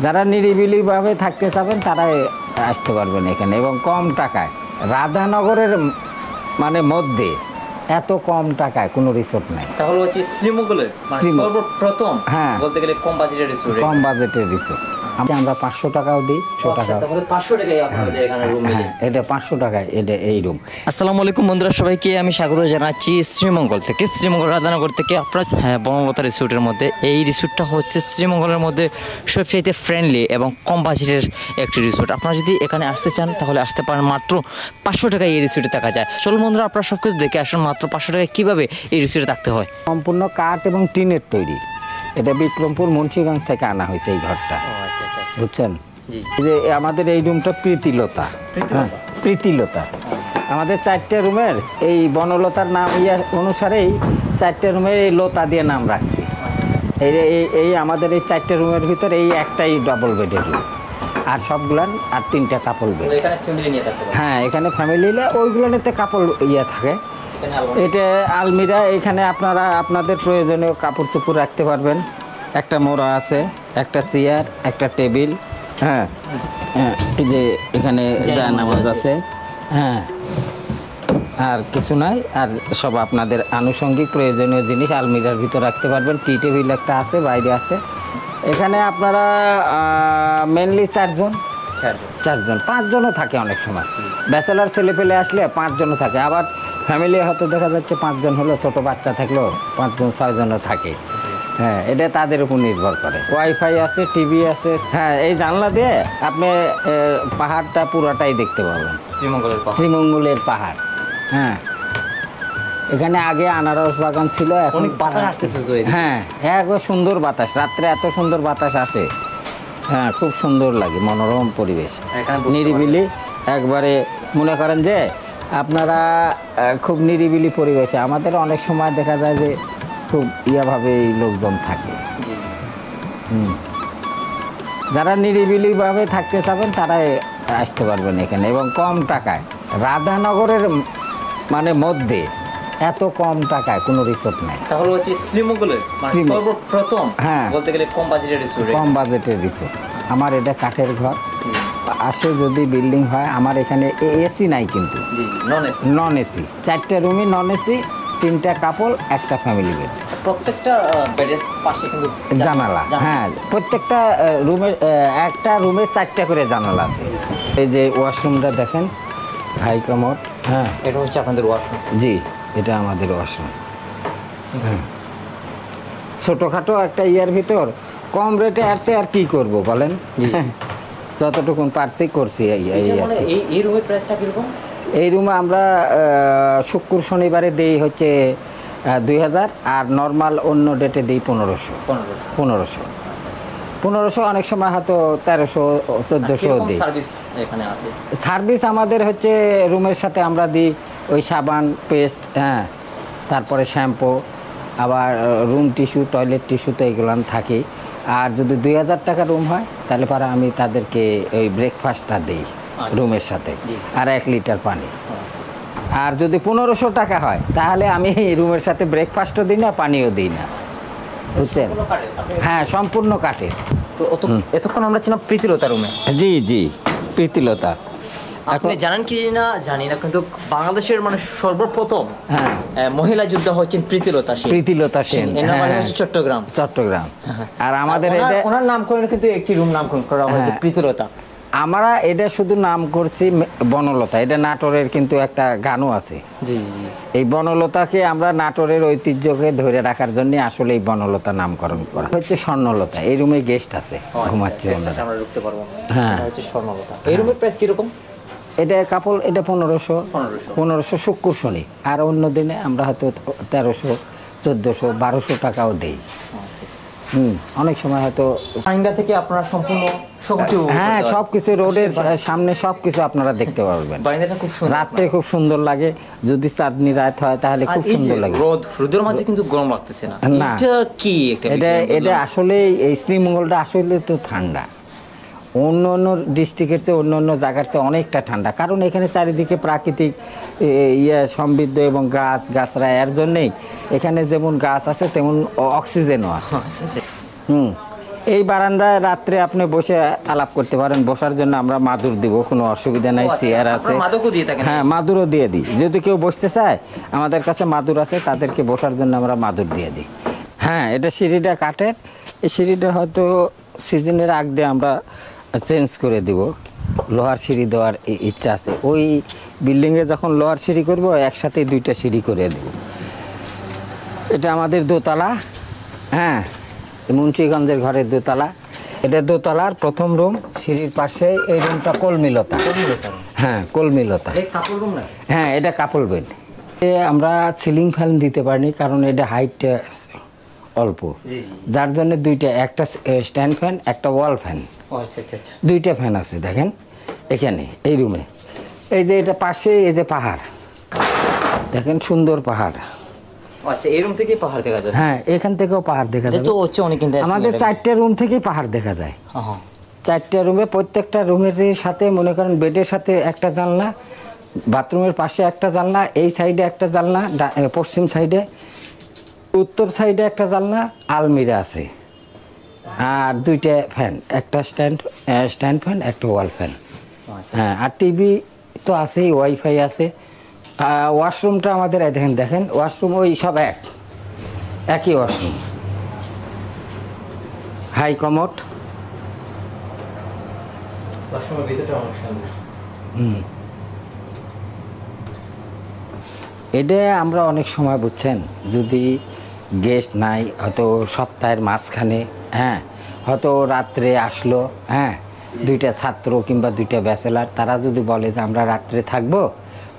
যারা নিরিবিলিভাবে থাকতে চাবেন তারাই আসতে পারবেন এখানে, এবং কম টাকায়। রাধানগরের মানে মধ্যে এত কম টাকায় কোনো রিসোর্ট নাই। তাহলে হচ্ছে শ্রীমঙ্গলের সর্বপ্রথম বলতে গেলে কম বাজেটের রিসোর্ট। কম বাজেটের রিসোর্ট আমরা 500 টাকাও দিই, 100 টাকা। তাহলে 500 টাকায় আপনাদের এখানে রুম মিলে। এটা 500 টাকায় এটা এই রুম। আসসালামু আলাইকুম বন্ধুরা, সবাইকে আমি স্বাগত জানাচ্ছি শ্রীমঙ্গল থেকে, শ্রীমঙ্গল রাধানগর থেকে। আপনার বনলতা রিসোর্টের মধ্যে এই রিসোর্টটা হচ্ছে শ্রীমঙ্গলের মধ্যে সবচাইতে ফ্রেন্ডলি এবং কম বাজেটের একটি রিসোর্ট। আপনারা যদি এখানে আসতে চান তাহলে আসতে পারেন। মাত্র 500 টাকায় এই রিসোর্টে থাকা যায়। চলুন বন্ধুরা, আপনারা সব কিছু দেখে আসুন মাত্র 500 টাকায় কীভাবে এই রিসোর্টে থাকতে হয়। সম্পূর্ণ কাঠ এবং টিনের তৈরি। এটা বিক্রমপুর মুন্সিগঞ্জ থেকে আনা হয়েছে এই ঘরটা, বুঝছেন? যে আমাদের এই রুমটা প্রীতিলতা। প্রীতিলতা আমাদের 4টে রুমের এই বনলতার নাম অনুসারেই 4টে রুমের এই লতা দিয়ে নাম রাখছি। এই আমাদের এই 4টে রুমের ভিতরে এই একটাই ডবল বেডের রুম, আর সবগুলান আর 3টা কাপল বেড। হ্যাঁ, এখানে ফ্যামিলি নিলে ওইগুলোতে কাপড় থাকে। এটা আলমিরা, এখানে আপনারা আপনাদের প্রয়োজনীয় কাপড় চোপড় রাখতে পারবেন। একটা মোড়া আছে, একটা চেয়ার, একটা টেবিল। হ্যাঁ, এই যে এখানে জায়নামাজ আছে। হ্যাঁ, আর কিছু নাই। আর সব আপনাদের আনুষঙ্গিক প্রয়োজনীয় জিনিস আলমিরার ভিতর রাখতে পারবেন। টি টেবিল একটা আছে, বাইরে আছে। এখানে আপনারা মেনলি 4জন, 5জনও থাকে অনেক সময়। ব্যাচেলার ছেলে পেলে আসলে 5জনও থাকে। আবার ফ্যামিলি হয়তো দেখা যাচ্ছে 5জন হলো, ছোটো বাচ্চা থাকলেও 5জন 6জনও থাকে। হ্যাঁ, এটা তাদের উপর নির্ভর করে। ওয়াইফাই আছে, টিভি আছে। হ্যাঁ, এই জানলা দিয়ে আপনি পাহাড়টা পুরাটাই দেখতে পাবেন, শ্রীমঙ্গলের পাহাড়। হ্যাঁ, এখানে আগে আনারস বাগান ছিল, এখন বাতাস আসতেছে। হ্যাঁ, একবার সুন্দর বাতাস, রাত্রে এত সুন্দর বাতাস আসে। হ্যাঁ, খুব সুন্দর লাগে, মনোরম পরিবেশ, নিরিবিলি একবারে। মনে করেন যে আপনারা খুব নিরিবিলি পরিবেশে। আমাদের অনেক সময় দেখা যায় যে খুব ইয়াভাবেই লোকজন থাকে। যারা নিরিবিলিভাবে থাকতে চাবেন তারাই আসতে পারবেন এখানে, এবং কম টাকায়। রাধানগরের মানে মধ্যে এত কম টাকায় কোনো রিসোর্ট নাই। তাহলে হচ্ছে শ্রীমঙ্গলের সর্বপ্রথম বলতে গেলে কম বাজেটের রিসোর্ট। কম বাজেটের রিসোর্ট। আমার এটা কাঠের ঘর। আসে যদি বিল্ডিং হয়, আমার এখানে এসি নাই, কিন্তু নন এসি। 4টে রুমই নন এসি, 3টা কাপল, একটা ফ্যামিলি বেড। প্রত্যেকটা বেডের পাশে কিন্তু জানালা। হ্যাঁ, প্রত্যেকটা রুমের একটা রুমে 4টা করে জানালা আছে। এই যে ওয়াশরুমটা দেখেন, হাই কমোড। হ্যাঁ, এটা হচ্ছে আপনাদের ওয়াশরুম। জি, এটা আমাদের ওয়াশরুম। হ্যাঁ, ছোটোখাটো একটা ইয়ার ভিতর কম রেটে আসছে, আর কি করব বলেন? যতটুকুন পারছি করছি। এই রুমের প্রাইসটা কীরকম? এই রুমে আমরা শুক্র শনিবারে দিই হচ্ছে 2000, আর নর্মাল অন্য ডেটে দিই 1500। অনেক সময় হয়তো 1300-1400 দিই। সার্ভিস আমাদের হচ্ছে রুমের সাথে আমরা দিই ওই সাবান, পেস্ট, হ্যাঁ, তারপরে শ্যাম্পু, আবার রুম টিস্যু, টয়লেট টিস্যু তো এগুলো থাকে। আর যদি 2000 টাকা রুম হয় তাহলে পরে আমি তাদেরকে ওই ব্রেকফাস্টটা দিই রুমের সাথে, আর 1 লিটার পানি। আর যদি 1500 টাকা হয় তাহলে আমি রুমের সাথে ব্রেকফাস্টও দিই না, পানিও দিই না, বুঝছেন? হ্যাঁ, সম্পূর্ণ কাঠের। তো এতক্ষণ আমরা ছিলাম প্রীতিলতা রুমে। জি, প্রীতিলতা। আপনি জানেন কি না জানি না, কিন্তু বাংলাদেশের মানে সর্বপ্রথম মহিলা যোদ্ধা হচ্ছেন প্রীতিলতা সেন। চট্টগ্রাম। আর আমাদের ওনার নাম করে কিন্তু একটি রুম নামকরণ করা হয়েছে প্রীতিলতা। আমরা এটা শুধু নাম করছি বনলতা। এটা নাটোরের কিন্তু একটা গানও আছে। এই বনলতাকে আমরা নাটোরের ঐতিহ্যকে ধরে রাখার জন্য আসলে এই বনলতা নামকরণ করা হচ্ছে। স্বর্ণলতা। এই রুমে গেস্ট আছে, ঘুমাচ্ছে ওনারা। হ্যাঁ, স্বর্ণলতা। এই রুমের প্রাইস কিরকম? এটা কাপল, এটা 1500 শুক্র শনি। আর অন্য দিনে আমরা হয়তো 1300, 1400, 1200 টাকাও দেই। অনেক সময় হয়তো থেকে আপনারা সম্পূর্ণ হ্যাঁ সবকিছু রোডের সামনে সবকিছু আপনারা দেখতে পারবেন। রাত্রে খুব সুন্দর লাগে, যদি চাঁদনি রাত হয় তাহলে খুব সুন্দর লাগে। রোদের মাঝে কিন্তু গরম লাগতেছে না। এটা আসলে এই শ্রীমঙ্গলটা আসলে তো ঠান্ডা। অন্য অন্য ডিস্ট্রিক্টের চেয়ে অন্য অন্য জায়গার চেয়ে অনেকটা ঠান্ডা, কারণ এখানে চারিদিকে প্রাকৃতিক সমৃদ্ধ এবং গাছরা। এর জন্যেই এখানে যেমন গাছ আছে তেমন অক্সিজেনও আছে। এই বারান্দায় রাত্রে আপনি বসে আলাপ করতে পারেন, বসার জন্য আমরা মাদুর দিব, কোনো অসুবিধা নাই, চেয়ার আছে। হ্যাঁ, মাদুরও দিয়ে দিই, যদি কেউ বসতে চায় আমাদের কাছে মাদুর আছে, তাদেরকে বসার জন্য আমরা মাদুর দিয়ে দিই। হ্যাঁ, এটা সিঁড়িটা কাঠের, এই সিঁড়িটা হয়তো সিজনের আগ দিয়ে আমরা চেঞ্জ করে দিব, লোহার সিঁড়ি দেওয়ার ইচ্ছা আছে। ওই বিল্ডিংয়ে যখন লোহার সিঁড়ি করব একসাথে 2টা সিঁড়ি করে দেব। এটা আমাদের দোতলা, হ্যাঁ, মুন্সিগঞ্জের ঘরের দোতলা। এটা দোতলার প্রথম রুম, সিঁড়ির পাশে এই রুমটা কলমিলতা। হ্যাঁ, কলমিলতা। হ্যাঁ, এটা কাপড় বেড। আমরা সিলিং ফ্যান দিতে পারিনি, কারণ এটা হাইট অল্প, যার জন্য 2টা, একটা স্ট্যান্ড ফ্যান, একটা ওয়াল ফ্যান। 2টা ফ্যান আছে দেখেন এখানে এই রুমে। এই যে এটা পাশে, এই যে পাহাড় দেখেন, সুন্দর পাহাড়। আচ্ছা, এই রুম থেকে পাহাড় দেখা যায়? হ্যাঁ, এখান থেকেও পাহাড় দেখা যায়। তো হচ্ছে অনেক, আমাদের 4টে রুম থেকেই পাহাড় দেখা যায়। 4টে রুমে, প্রত্যেকটা রুমের সাথে মনে করেন বেডের সাথে একটা জানলা, বাথরুমের পাশে একটা জানলা, এই সাইডে একটা জানলা, পশ্চিম সাইডে, উত্তর সাইডে একটা জানলা, আলমিরা আছে, আর 2টা ফ্যান, একটা স্ট্যান্ড ফ্যান, একটা ওয়াল ফ্যান। হ্যাঁ, আর টিভি তো আছেই, ওয়াইফাই আছে। ওয়াশরুমটা আমাদের দেখেন ওয়াশরুম ওই সব একই ওয়াশরুম, হাই কমোড। এটা আমরা অনেক সময় বুঝছেন, যদি গেস্ট নাই, হয়তো সপ্তাহের মাঝখানে, হ্যাঁ, হয়তো রাত্রে আসলো, হ্যাঁ, 2টা ছাত্র কিংবা 2টা ব্যাচেলার, তারা যদি বলে যে আমরা রাত্রে থাকবো,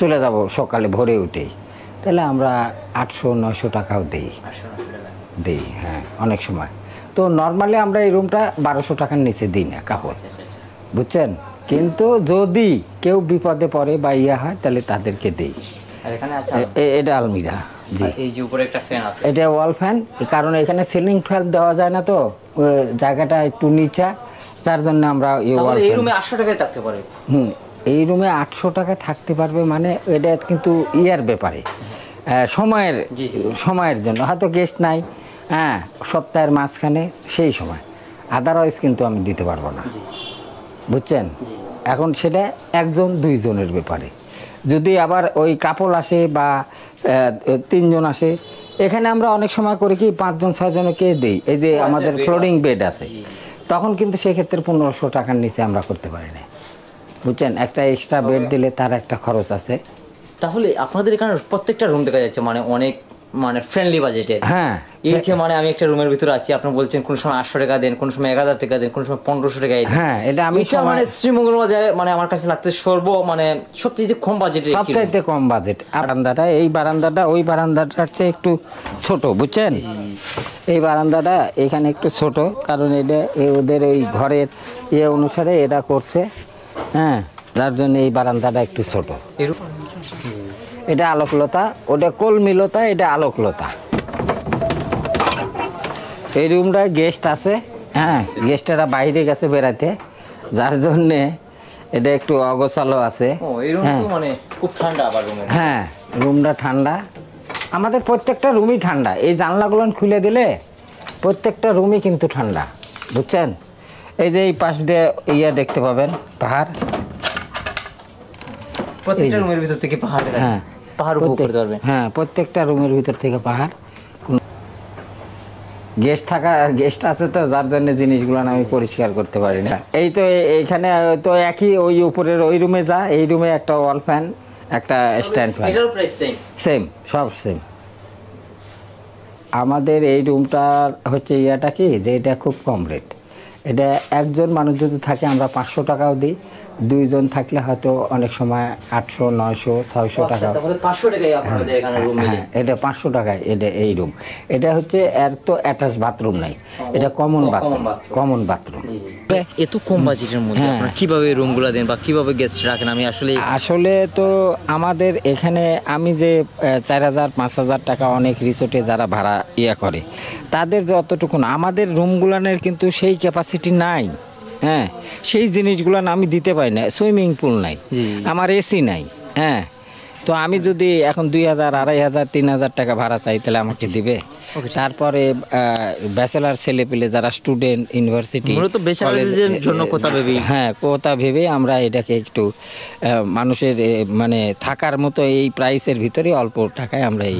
চলে যাব সকালে ভোরে উঠেই, তাহলে আমরা 800-900 টাকাও দিই। হ্যাঁ, অনেক সময় তো নর্মালি আমরা এই রুমটা 1200 টাকার নিচে দিই না কাপড়, বুঝছেন। কিন্তু যদি কেউ বিপদে পড়ে বা হয়, তাহলে তাদেরকে দিই। এটা আলমিরা। জি, এই যে উপরে একটা ফ্যান আছে, এটা ওয়াল ফ্যান, কারণ এখানে সিলিং ফ্যান দেওয়া যায় না, তো জায়গাটা একটু নিচা, তার জন্য আমরা এই রুমে 800 টাকায় থাকতে পারে। এই রুমে 800 টাকায় থাকতে পারবে, মানে এটা কিন্তু ইয়ার ব্যাপারে, সময়ের জন্য, হয়তো গেস্ট নাই, হ্যাঁ, সপ্তাহের মাঝখানে, সেই সময়। আদারওয়াইজ কিন্তু আমি দিতে পারবো না, বুঝছেন। এখন সেটা 1-2 জনের ব্যাপারে। যদি আবার ওই কাপল আসে বা 3 জন আসে, এখানে আমরা অনেক সময় করি কি 5-6 জনকে দিই। এই যে আমাদের ফ্লোরিং বেড আছে, তখন কিন্তু সেক্ষেত্রে 1500 টাকার নিচে আমরা করতে পারি না, বুঝছেন। একটা এক্সট্রা বেড দিলে তার একটা খরচ আছে। তাহলে আপনাদের এখানে প্রত্যেকটা রুম দেখা যাচ্ছে মানে অনেক ফ্রেন্ডলি বাজেটে। হ্যাঁ, এই যে আমি একটা রুমের ভিতরে আছি, আপনি বলছেন কোন সময় 800 টাকা দেন, কোন সময় 1000 টাকা দেন, কোন সময় 1500 টাকা দেন। হ্যাঁ, এটা আমি শ্রীমঙ্গল বাজারে আমার কাছে লাগতে সবচেয়ে কম বাজেটে, সবচাইতে কম বাজেট। বারান্দাটা, এই বারান্দাটা ওই বারান্দাটার চেয়ে একটু ছোট, বুঝছেন। এই বারান্দাটা এখানে একটু ছোট, কারণ এটা ওদের ওই ঘরের অনুসারে এটা করছে, হ্যাঁ, যার জন্য এই বারান্দাটা একটু ছোট। এটা আলোকলতা, ওটা কলমিলতা, এটা আলোকলতা। এই রুমটায় গেস্ট আছে, হ্যাঁ, গেস্টেরা বাইরে গেছে বেড়াতে, যার জন্যে এটা একটু অগোছালো আছে। খুব ঠান্ডা আবার রুমে। হ্যাঁ, রুমটা ঠান্ডা, আমাদের প্রত্যেকটা রুমই ঠান্ডা। এই জানলাগুলো খুলে দিলে প্রত্যেকটা রুমই কিন্তু ঠান্ডা, বুঝছেন। এই যে এই পাশ দিয়ে দেখতে পাবেন পাহাড়, প্রত্যেকটা রুমের ভিতর থেকে পাহাড় দেখা যায়। পাহাড় উপভোগ করতে পারবেন। হ্যাঁ, প্রত্যেকটা রুমের ভিতর থেকে পাহাড়। গেস্ট আছে তো, যার জন্য জিনিসগুলো আমি পরিষ্কার করতে পারি না। এই তো এইখানে তো একই, ওই উপরের ওই রুমে যা, এই রুমে একটা ওয়াল ফ্যান, একটা স্ট্যান্ড ফ্যান, এটার প্রাইস সেম, সব সেম। আমাদের এই রুমটার হচ্ছে ইয়াটা কি, যে এটা খুব কম রেট। এটা একজন মানুষ যদি থাকে আমরা 500 টাকাও দিই, 2 জন থাকলে হয়তো অনেক সময় 800, 900, 600 টাকা। হ্যাঁ, এটা 500 টাকায় এটা এই রুম। এটা হচ্ছে এর তো অ্যাটাচ বাথরুম নাই, এটা কমন বাথরুম। এত কম বাজেটের মধ্যে আপনারা কিভাবে রুমগুলো দেন বা কিভাবে গেস্ট রাখেন? আমি আসলে তো আমাদের এখানে আমি যে 4000-5000 টাকা অনেক রিসোর্টে যারা ভাড়া করে, তাদের যতটুকু আমাদের রুমগুলানের কিন্তু সেই ক্যাপাসিটি নাই। হ্যাঁ, সেই জিনিসগুলো আমি দিতে পারি না। সুইমিং পুল নাই, আমার এসি নাই। হ্যাঁ, তো আমি যদি এখন 2000, 2500, 3000 টাকা ভাড়া চাই, তাহলে আমাকে দিবে? তারপরে ব্যাচেলার ছেলে পেলে যারা স্টুডেন্ট ইউনিভার্সিটি মূলত বেচারাদের জন্য কথা ভেবেই হ্যাঁ কথা ভেবে আমরা এটাকে একটু মানুষের মানে থাকার মতো এই প্রাইসের ভিতরে অল্প টাকায় আমরা এই